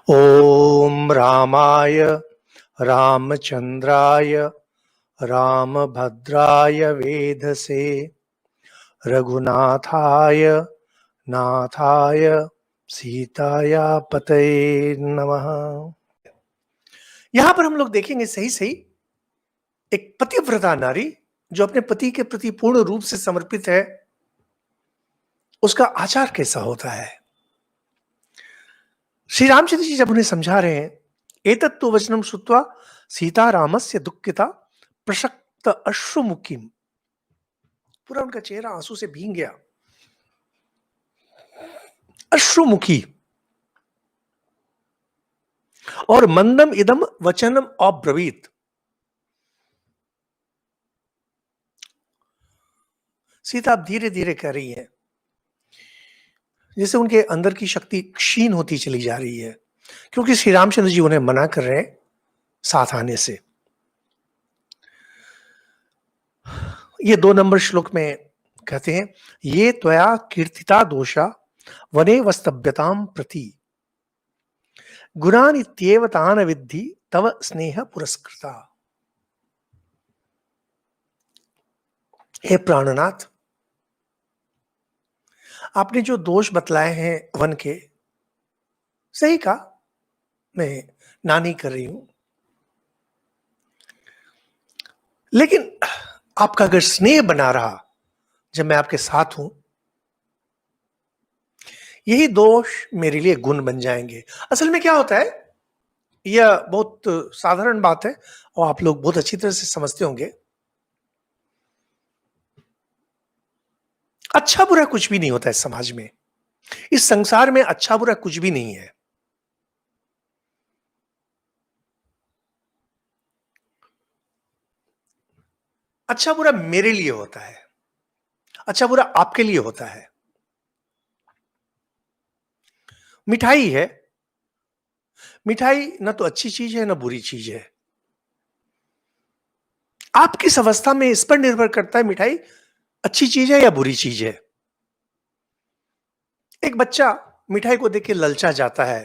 ओम रामाय रामचंद्राय रामभद्राय वेधसे रघुनाथाय नाथाय सीताया पतये नमः। यहां पर हम लोग देखेंगे सही सही एक पतिव्रता नारी जो अपने पति के प्रति पूर्ण रूप से समर्पित है, उसका आचार कैसा होता है। श्री रामचंद्र जी जब उन्हें समझा रहे हैं, एतत् तो वचनम श्रुत्वा सीता रामस्य दुःखिता प्रशक्त अश्रुमुखीम, पूरा उनका चेहरा आंसू से भीग गया। अश्रुमुखी और मंदम इदम वचनम अब्रवीत, सीता अब धीरे धीरे कह रही है, जैसे उनके अंदर की शक्ति क्षीण होती चली जा रही है, क्योंकि श्री रामचंद्र जी उन्हें मना कर रहे हैं साथ आने से। ये 2 नंबर श्लोक में कहते हैं, ये त्वया कीर्तिता दोषा वने वस्तव्यताम प्रति गुणान इत्येव तान विद्धि तव स्नेह पुरस्कृता। हे प्राणनाथ, आपने जो दोष बतलाए हैं वन के, सही कहा, मैं ना नहीं कर रही हूं, लेकिन आपका अगर स्नेह बना रहा जब मैं आपके साथ हूं, यही दोष मेरे लिए गुण बन जाएंगे। असल में क्या होता है, यह बहुत साधारण बात है और आप लोग बहुत अच्छी तरह से समझते होंगे। अच्छा बुरा कुछ भी नहीं होता है समाज में, इस संसार में अच्छा बुरा कुछ भी नहीं है। अच्छा बुरा मेरे लिए होता है, अच्छा बुरा आपके लिए होता है। मिठाई है, मिठाई ना तो अच्छी चीज है ना बुरी चीज है। आप किस अवस्था में, इस पर निर्भर करता है मिठाई अच्छी चीज है या बुरी चीज है। एक बच्चा मिठाई को देख के ललचा जाता है।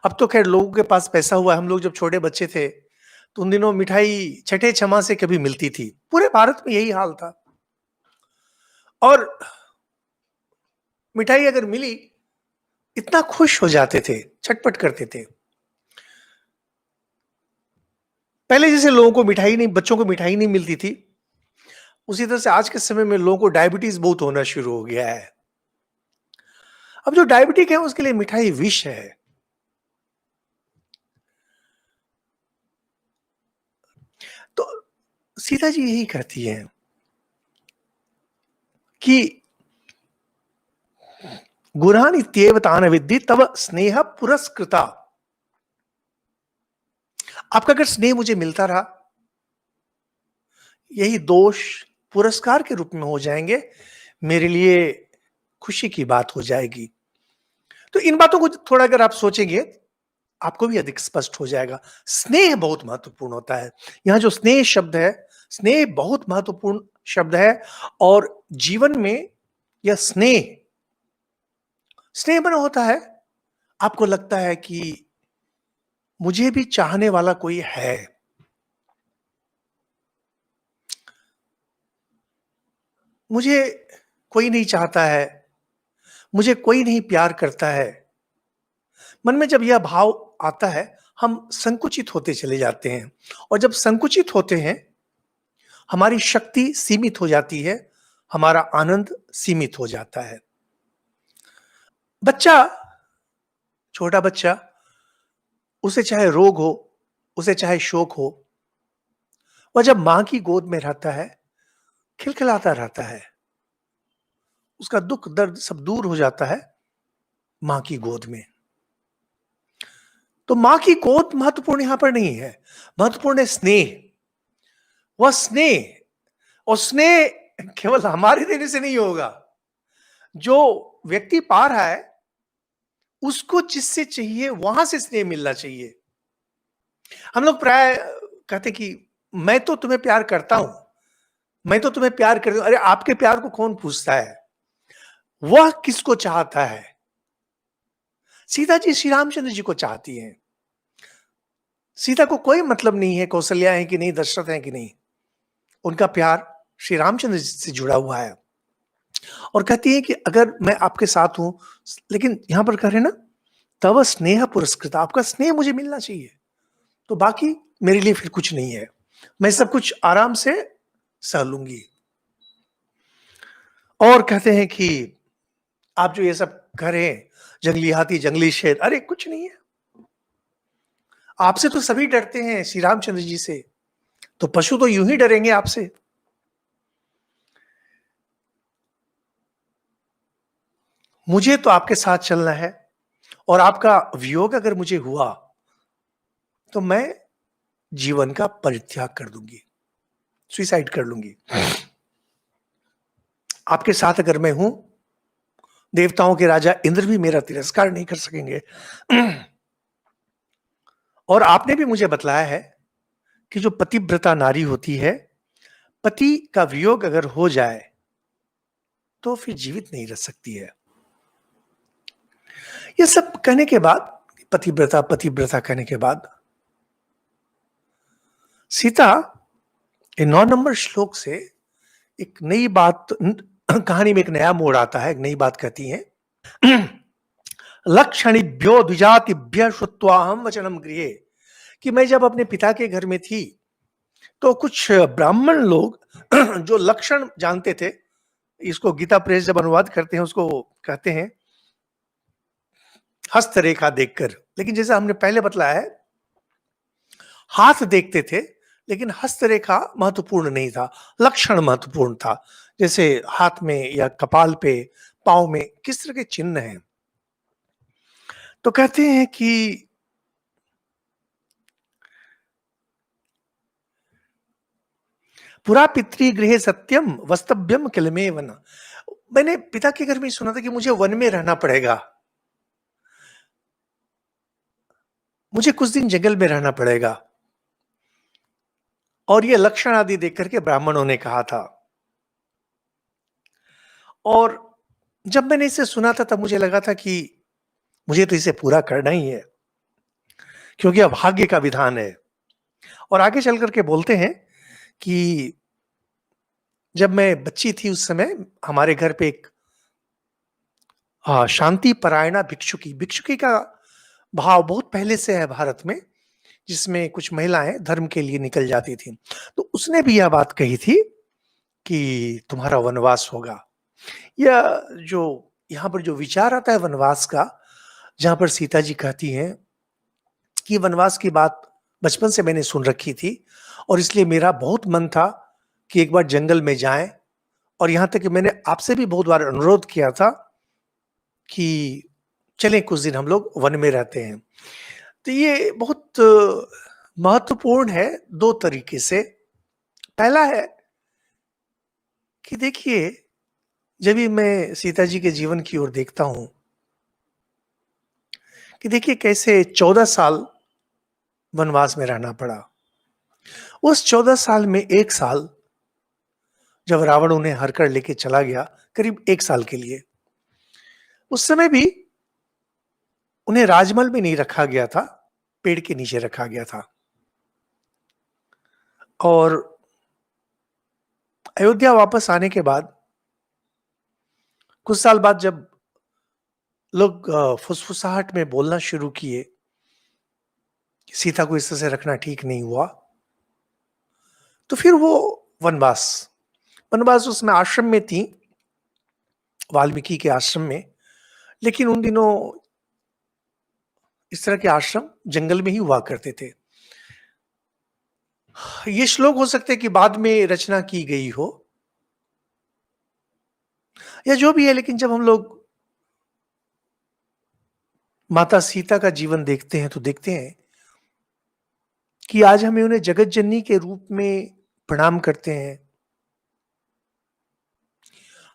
अब तो खैर लोगों के पास पैसा हुआ है, हम लोग जब छोटे बच्चे थे तो उन दिनों मिठाई छठे छमा से कभी मिलती थी, पूरे भारत में यही हाल था। और मिठाई अगर मिली, इतना खुश हो जाते थे, छटपट करते थे। पहले जैसे लोगों को मिठाई नहीं, बच्चों को मिठाई नहीं मिलती थी, उसी तरह से आज के समय में लोगों को डायबिटीज बहुत होना शुरू हो गया है। अब जो डायबिटिक है उसके लिए मिठाई विष है। तो सीता जी यही कहती हैं कि गुणान इत्येव तान विद्धि तव स्नेह पुरस्कृता। आपका अगर स्नेह मुझे मिलता रहा, यही दोष पुरस्कार के रूप में हो जाएंगे, मेरे लिए खुशी की बात हो जाएगी। तो इन बातों को थोड़ा अगर आप सोचेंगे, आपको भी अधिक स्पष्ट हो जाएगा। स्नेह बहुत महत्वपूर्ण होता है। यहां जो स्नेह शब्द है, स्नेह बहुत महत्वपूर्ण शब्द है। और जीवन में यह स्नेह, स्नेह बना होता है, आपको लगता है कि मुझे भी चाहने वाला कोई है। मुझे कोई नहीं चाहता है, मुझे कोई नहीं प्यार करता है। मन में जब यह भाव आता है, हम संकुचित होते चले जाते हैं। और जब संकुचित होते हैं, हमारी शक्ति सीमित हो जाती है, हमारा आनंद सीमित हो जाता है। बच्चा, छोटा बच्चा, उसे चाहे रोग हो, उसे चाहे शोक हो, वह जब मां की गोद में रहता है, खिलखिलाता रहता है। उसका दुख दर्द सब दूर हो जाता है मां की गोद में। तो मां की गोद महत्वपूर्ण यहां पर नहीं है, महत्वपूर्ण है स्नेह। वह स्नेह, और स्नेह केवल हमारे देने से नहीं होगा। जो व्यक्ति पा रहा है, उसको जिससे चाहिए वहां से स्नेह मिलना चाहिए। हम लोग प्राय कहते कि मैं तो तुम्हें प्यार करता हूं, मैं तो तुम्हें प्यार करता हूं। अरे आपके प्यार को कौन पूछता है, वह किसको चाहता है। सीता जी श्री रामचंद्र जी को चाहती हैं। सीता को कोई मतलब नहीं है कौशल्या है कि नहीं, दशरथ है कि नहीं। उनका प्यार श्री रामचंद्र जी से जुड़ा हुआ है और कहती है कि अगर मैं आपके साथ हूं, लेकिन यहां पर कह रहे हैं ना, तव स्नेह पुरस्कृत, आपका स्नेह मुझे मिलना चाहिए, तो बाकी मेरे लिए फिर कुछ नहीं है, मैं सब कुछ आराम से सह लूंगी। और कहते हैं कि आप जो ये सब करें, जंगली हाथी जंगली शेर, अरे कुछ नहीं है, आपसे तो सभी डरते हैं, श्री रामचंद्र जी से, तो पशु तो यूं ही डरेंगे आपसे। मुझे तो आपके साथ चलना है, और आपका वियोग अगर मुझे हुआ तो मैं जीवन का परित्याग कर दूंगी, सुसाइड कर लूंगी। आपके साथ अगर मैं हूं, देवताओं के राजा इंद्र भी मेरा तिरस्कार नहीं कर सकेंगे। और आपने भी मुझे बतलाया है कि जो पतिव्रता नारी होती है, पति का वियोग अगर हो जाए तो फिर जीवित नहीं रह सकती है। ये सब कहने के बाद, पतिव्रता पतिव्रता कहने के बाद, सीता 9 नंबर श्लोक से एक नई बात, कहानी में एक नया मोड़ आता है, एक नई बात कहती है। लक्षणिभ्यो द्विजातिभ्य श्रुत्वा हम वचनम गृहे, कि मैं जब अपने पिता के घर में थी तो कुछ ब्राह्मण लोग जो लक्षण जानते थे, इसको गीता प्रेस जब अनुवाद करते हैं उसको कहते हैं हस्तरेखा देखकर, लेकिन जैसे हमने पहले बतलाया है, हाथ देखते थे लेकिन हस्तरेखा महत्वपूर्ण नहीं था, लक्षण महत्वपूर्ण था। जैसे हाथ में या कपाल पे, पांव में किस तरह के चिन्ह हैं। तो कहते हैं कि पुरा पितृगृहे सत्यम वस्तव्यम किलमे वन, मैंने पिता के घर में सुना था कि मुझे वन में रहना पड़ेगा, मुझे कुछ दिन जंगल में रहना पड़ेगा, और ये लक्षण आदि देख करके ब्राह्मणों ने कहा था। और जब मैंने इसे सुना था तब मुझे लगा था कि मुझे तो इसे पूरा करना ही है, क्योंकि अब भाग्य का विधान है। और आगे चल करके बोलते हैं कि जब मैं बच्ची थी उस समय हमारे घर पे एक शांति परायणा भिक्षुकी, भिक्षुकी का भाव बहुत पहले से है भारत में, जिसमें कुछ महिलाएं धर्म के लिए निकल जाती थी। तो उसने भी यह बात कही थी कि तुम्हारा वनवास होगा। या जो यहाँ पर जो विचार आता है वनवास का, जहां पर सीता जी कहती हैं कि वनवास की बात बचपन से मैंने सुन रखी थी, और इसलिए मेरा बहुत मन था कि एक बार जंगल में जाएं, और यहां तक कि मैंने आपसे भी बहुत बार अनुरोध किया था कि चलें कुछ दिन हम लोग वन में रहते हैं। तो ये बहुत महत्वपूर्ण है दो तरीके से। पहला है कि देखिए, जब भी मैं सीता जी के जीवन की ओर देखता हूं कि देखिए कैसे 14 साल वनवास में रहना पड़ा। उस 14 साल में 1 साल जब रावण उन्हें हर कर लेके चला गया, करीब 1 साल के लिए, उस समय भी उन्हें राजमहल में नहीं रखा गया था, पेड़ के नीचे रखा गया था। और अयोध्या वापस आने के बाद कुछ साल बाद जब लोग फुसफुसाहट में बोलना शुरू किए कि सीता को इस तरह से रखना ठीक नहीं हुआ, तो फिर वो वनवास, वनवास उसमें आश्रम में थी, वाल्मीकि के आश्रम में। लेकिन उन दिनों इस तरह के आश्रम जंगल में ही हुआ करते थे। ये श्लोक हो सकते हैं कि बाद में रचना की गई हो या जो भी है, लेकिन जब हम लोग माता सीता का जीवन देखते हैं तो देखते हैं कि आज हमें उन्हें जगत जननी के रूप में प्रणाम करते हैं,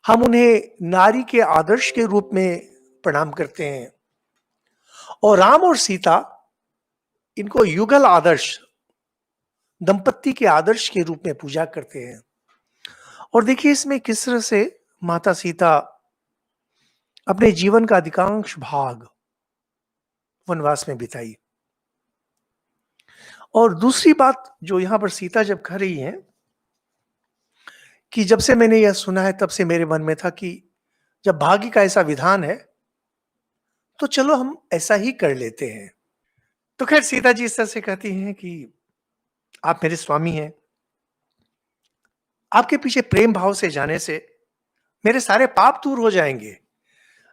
हम उन्हें नारी के आदर्श के रूप में प्रणाम करते हैं, और राम और सीता इनको युगल आदर्श, दंपत्ति के आदर्श के रूप में पूजा करते हैं। और देखिए इसमें किस तरह से माता सीता अपने जीवन का अधिकांश भाग वनवास में बिताई। और दूसरी बात जो यहां पर सीता जब कह रही है कि जब से मैंने यह सुना है तब से मेरे मन में था कि जब भाग्य का ऐसा विधान है तो चलो हम ऐसा ही कर लेते हैं। तो खैर सीता जी इस तरह से कहती हैं कि आप मेरे स्वामी हैं, आपके पीछे प्रेम भाव से जाने से मेरे सारे पाप दूर हो जाएंगे।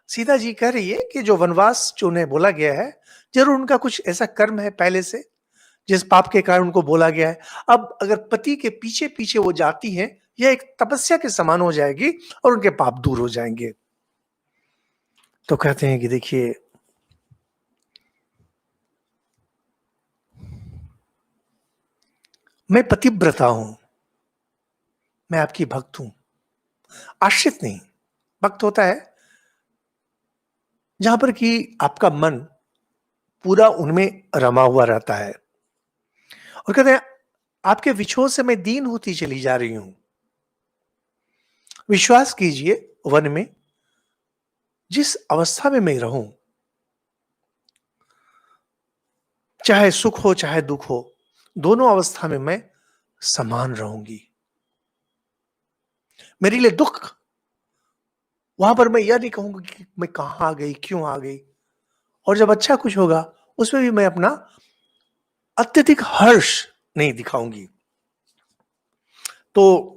सीता जी कह रही है कि जो वनवास जो उन्हें बोला गया है, जरूर उनका कुछ ऐसा कर्म है पहले से जिस पाप के कारण उनको बोला गया है। अब अगर पति के पीछे पीछे वो जाती हैं, यह एक तपस्या के समान हो जाएगी और उनके पाप दूर हो जाएंगे। तो कहते हैं कि देखिए, मैं पतिव्रता हूं, मैं आपकी भक्त हूं, आश्रित नहीं। भक्त होता है जहां पर कि आपका मन पूरा उनमें रमा हुआ रहता है। और कहते हैं आपके विछोह से मैं दीन होती चली जा रही हूं। विश्वास कीजिए, वन में जिस अवस्था में मैं रहूं, चाहे सुख हो चाहे दुख हो, दोनों अवस्था में मैं समान रहूंगी। मेरे लिए दुख, वहां पर मैं यह नहीं कहूंगी कि मैं कहां आ गई, क्यों आ गई। और जब अच्छा कुछ होगा उसमें भी मैं अपना अत्यधिक हर्ष नहीं दिखाऊंगी। तो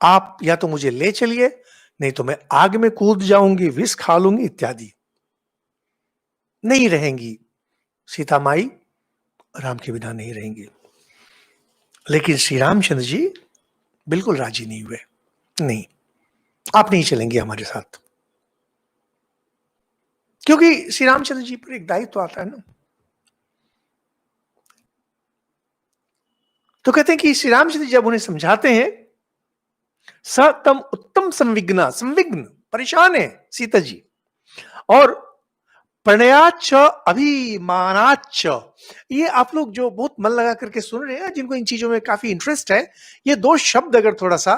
आप या तो मुझे ले चलिए, नहीं तो मैं आग में कूद जाऊंगी, विष खा लूंगी इत्यादि। नहीं रहेंगी सीता माई, राम के बिना नहीं रहेंगी। लेकिन श्री रामचंद्र जी बिल्कुल राजी नहीं हुए। नहीं, आप नहीं चलेंगे हमारे साथ। क्योंकि श्री रामचंद्र जी पर एक दायित्व तो आता है ना। तो कहते हैं कि श्री रामचंद्र जी जब उन्हें समझाते हैं, स तम उत्तम संविघ्ना, संविघ्न परेशान है सीता जी। और प्रणयाच अभिमानाच, ये आप लोग जो बहुत मन लगा करके सुन रहे हैं, जिनको इन चीजों में काफी इंटरेस्ट है, ये दो शब्द अगर थोड़ा सा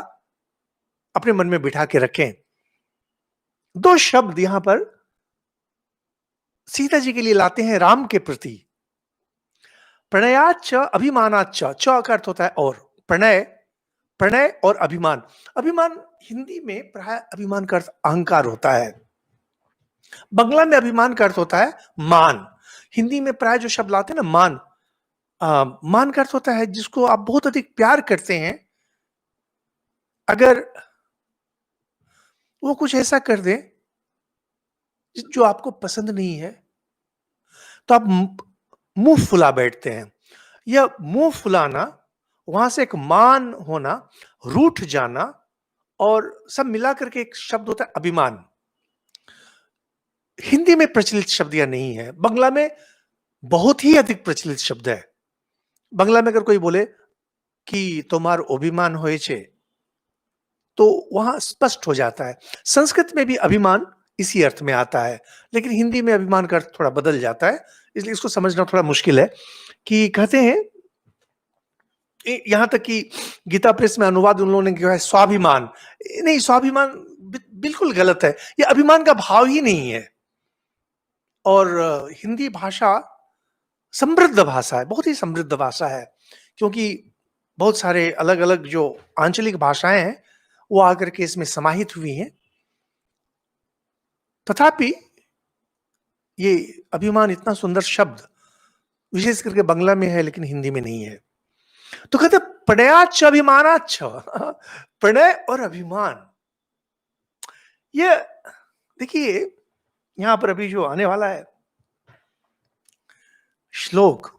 अपने मन में बिठा के रखें, दो शब्द यहां पर सीता जी के लिए लाते हैं राम के प्रति। प्रणयाच अभिमानाच, च का अर्थ होता है और, प्रणय, प्रणय और अभिमान। अभिमान हिंदी में प्राय अभिमान का अर्थ अहंकार होता है। बंगला में अभिमान का अर्थ होता है मान। हिंदी में प्राय जो शब्द लाते हैं ना, मान, मान का अर्थ होता है जिसको आप बहुत अधिक प्यार करते हैं, अगर वो कुछ ऐसा कर दे जो आपको पसंद नहीं है, तो आप मुंह फुला बैठते हैं। यह मुंह फुलाना, वहां से एक मान होना, रूठ जाना, और सब मिला करके एक शब्द होता है अभिमान। हिंदी में प्रचलित शब्द यह नहीं है, बंगला में बहुत ही अधिक प्रचलित शब्द है। बंगला में अगर कोई बोले कि तुम्हार अभिमान होए छे, तो वहां स्पष्ट हो जाता है। संस्कृत में भी अभिमान इसी अर्थ में आता है, लेकिन हिंदी में अभिमान का अर्थ थोड़ा बदल जाता है, इसलिए इसको समझना थोड़ा मुश्किल है। कि कहते हैं, यहां तक कि गीता प्रेस में अनुवाद उन लोगों ने किया है स्वाभिमान। नहीं, स्वाभिमान बिल्कुल गलत है, यह अभिमान का भाव ही नहीं है। और हिंदी भाषा समृद्ध भाषा है, बहुत ही समृद्ध भाषा है, क्योंकि बहुत सारे अलग अलग जो आंचलिक भाषाएं हैं वो आकर के इसमें समाहित हुई हैं। तथापि ये अभिमान इतना सुंदर शब्द विशेष करके बंगला में है, लेकिन हिंदी में नहीं है। तो कहते प्रणयाच अभिमानाच, प्रणय और अभिमान, ये देखिए यहां पर अभी जो आने वाला है श्लोक,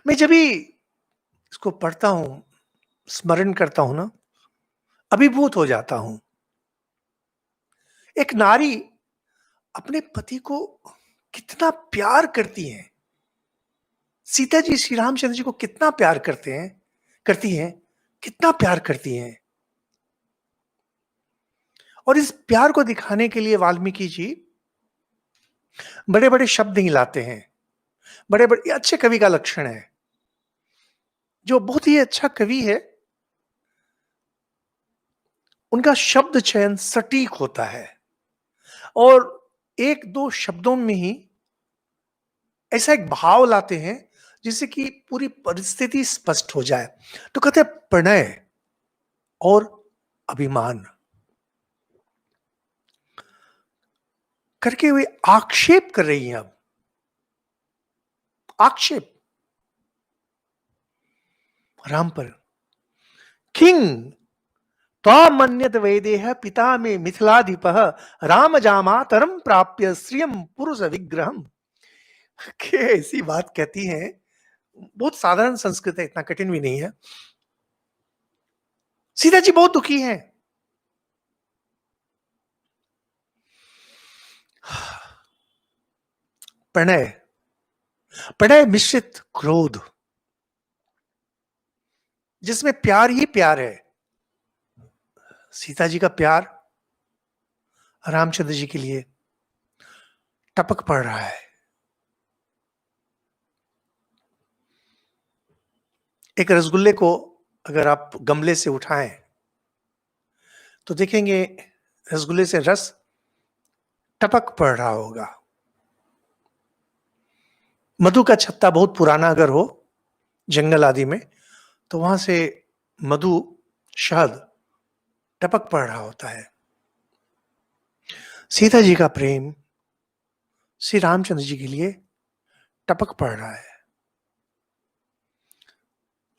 मैं जब भी इसको पढ़ता हूं, स्मरण करता हूं ना, अभिभूत हो जाता हूं। एक नारी अपने पति को कितना प्यार करती है, सीता जी श्री रामचंद्र जी को कितना प्यार करते हैं, करती हैं, कितना प्यार करती हैं। और इस प्यार को दिखाने के लिए वाल्मीकि जी बड़े बड़े शब्द नहीं लाते हैं। बड़े बड़े अच्छे कवि का लक्षण है, जो बहुत ही अच्छा कवि है, उनका शब्द चयन सटीक होता है। और एक दो शब्दों में ही ऐसा एक भाव लाते हैं जिससे कि पूरी परिस्थिति स्पष्ट हो जाए। तो कहते हैं प्रणय और अभिमान करके वे आक्षेप कर रही हैं। अब आक्षेप राम पर, किंग त्वामन्यत वैदेह पिता में मिथिलाधिपः राम जामातरम प्राप्य श्रियम पुरुष विग्रहम। के ऐसी बात कहती हैं, बहुत साधारण संस्कृत है, इतना कठिन भी नहीं है। सीता जी बहुत दुखी हैं। प्रणय, प्रणय मिश्रित क्रोध, जिसमें प्यार ही प्यार है। सीता जी का प्यार रामचंद्र जी के लिए टपक पड़ रहा है। एक रसगुल्ले को अगर आप गमले से उठाएं तो देखेंगे रसगुल्ले से रस टपक पड़ रहा होगा। मधु का छत्ता बहुत पुराना अगर हो जंगल आदि में, तो वहां से मधु, शहद टपक पड़ रहा होता है। सीता जी का प्रेम श्री रामचंद्र जी के लिए टपक पड़ रहा है,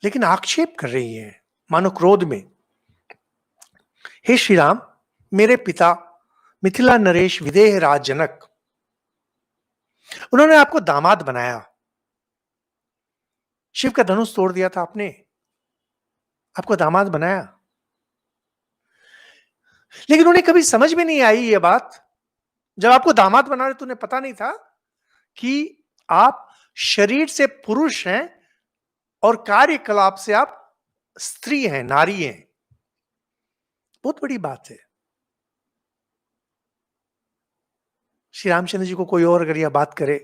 लेकिन आक्षेप कर रही है मानो क्रोध में। हे श्री राम, मेरे पिता मिथिला नरेश विदेह राज जनक, उन्होंने आपको दामाद बनाया। शिव का धनुष तोड़ दिया था आपने, आपको दामाद बनाया। लेकिन उन्हें कभी समझ में नहीं आई ये बात, जब आपको दामाद बना रहे तो उन्हें पता नहीं था कि आप शरीर से पुरुष हैं और कार्यकलाप से आप स्त्री हैं, नारी हैं। बहुत बड़ी बात है। श्री रामचंद्र जी को कोई और अगर यह बात करे,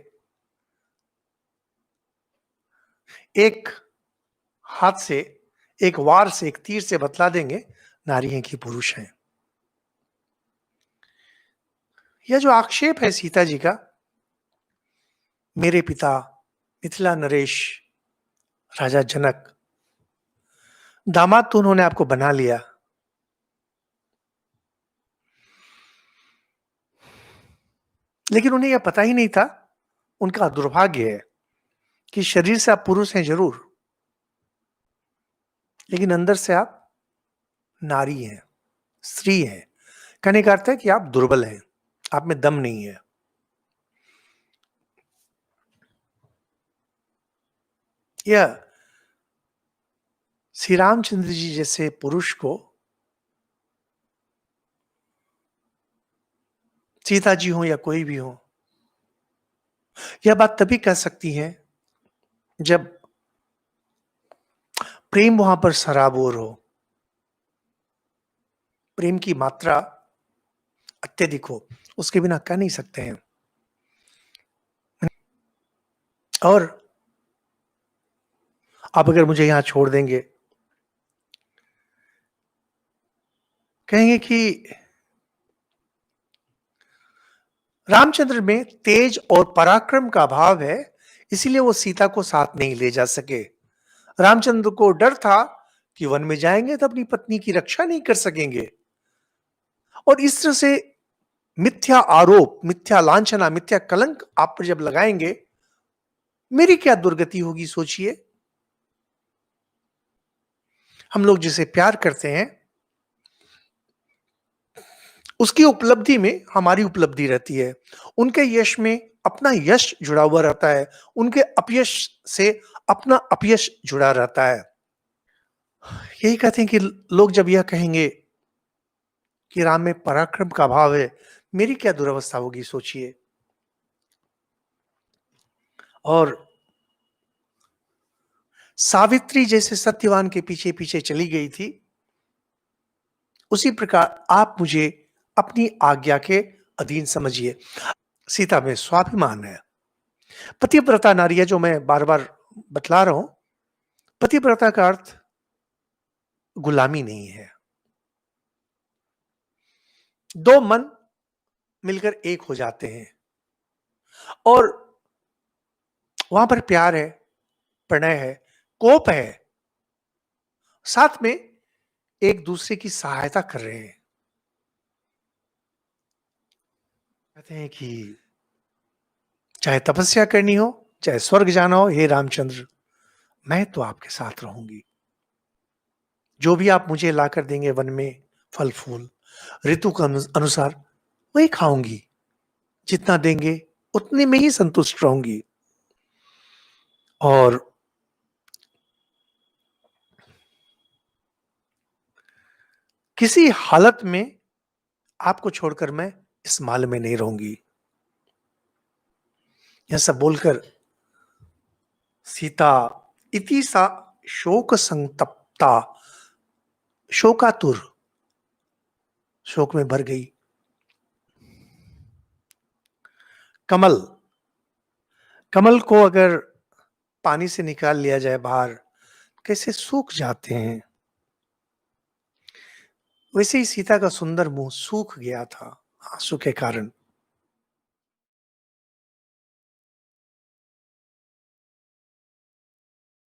एक हाथ से, एक वार से, एक तीर से बतला देंगे नारी हैं कि पुरुष हैं। यह जो आक्षेप है सीता जी का, मेरे पिता मिथिला नरेश राजा जनक, दामाद तो उन्होंने आपको बना लिया, लेकिन उन्हें यह पता ही नहीं था, उनका दुर्भाग्य है कि शरीर से आप पुरुष हैं जरूर, लेकिन अंदर से आप नारी हैं, स्त्री हैं। कहने का अर्थ है कि आप दुर्बल हैं, आप में दम नहीं है। यह श्री रामचंद्र जी जैसे पुरुष को सीता जी हो या कोई भी हो, यह बात तभी कह सकती है जब प्रेम वहां पर सराबोर हो, प्रेम की मात्रा अत्यधिक हो। उसके बिना कह नहीं सकते हैं। और आप अगर मुझे यहां छोड़ देंगे, कहेंगे कि रामचंद्र में तेज और पराक्रम का भाव है, इसीलिए वो सीता को साथ नहीं ले जा सके। रामचंद्र को डर था कि वन में जाएंगे तो अपनी पत्नी की रक्षा नहीं कर सकेंगे, और इस तरह से मिथ्या आरोप, मिथ्या लांछना, मिथ्या कलंक आप पर जब लगाएंगे, मेरी क्या दुर्गति होगी सोचिए। हम लोग जिसे प्यार करते हैं उसकी उपलब्धि में हमारी उपलब्धि रहती है, उनके यश में अपना यश जुड़ा हुआ रहता है, उनके अपयश से अपना अपयश जुड़ा रहता है। यही कहते हैं कि लोग जब यह कहेंगे कि राम में पराक्रम का भाव है, मेरी क्या दुर्वस्था होगी सोचिए। और सावित्री जैसे सत्यवान के पीछे पीछे चली गई थी, उसी प्रकार आप मुझे अपनी आज्ञा के अधीन समझिए। सीता में स्वाभिमान है। पतिव्रता नारी है, जो मैं बार बार बतला रहा हूं, पतिव्रता का अर्थ गुलामी नहीं है। दो मन मिलकर एक हो जाते हैं और वहां पर प्यार है, प्रणय है, कोप है, साथ में एक दूसरे की सहायता कर रहे हैं। कहते हैं कि चाहे तपस्या करनी हो, चाहे स्वर्ग जाना हो, हे रामचंद्र, मैं तो आपके साथ रहूंगी। जो भी आप मुझे लाकर देंगे वन में, फल फूल, ऋतु के अनुसार, वही खाऊंगी। जितना देंगे उतने में ही संतुष्ट रहूंगी। और किसी हालत में आपको छोड़कर मैं इस माल में नहीं रहूंगी। यह सब बोलकर सीता इति सा शोक संतप्ता, शोकातुर, शोक में भर गई। कमल, कमल को अगर पानी से निकाल लिया जाए बाहर, कैसे सूख जाते हैं, वैसे ही सीता का सुंदर मुंह सूख गया था आंसू के कारण।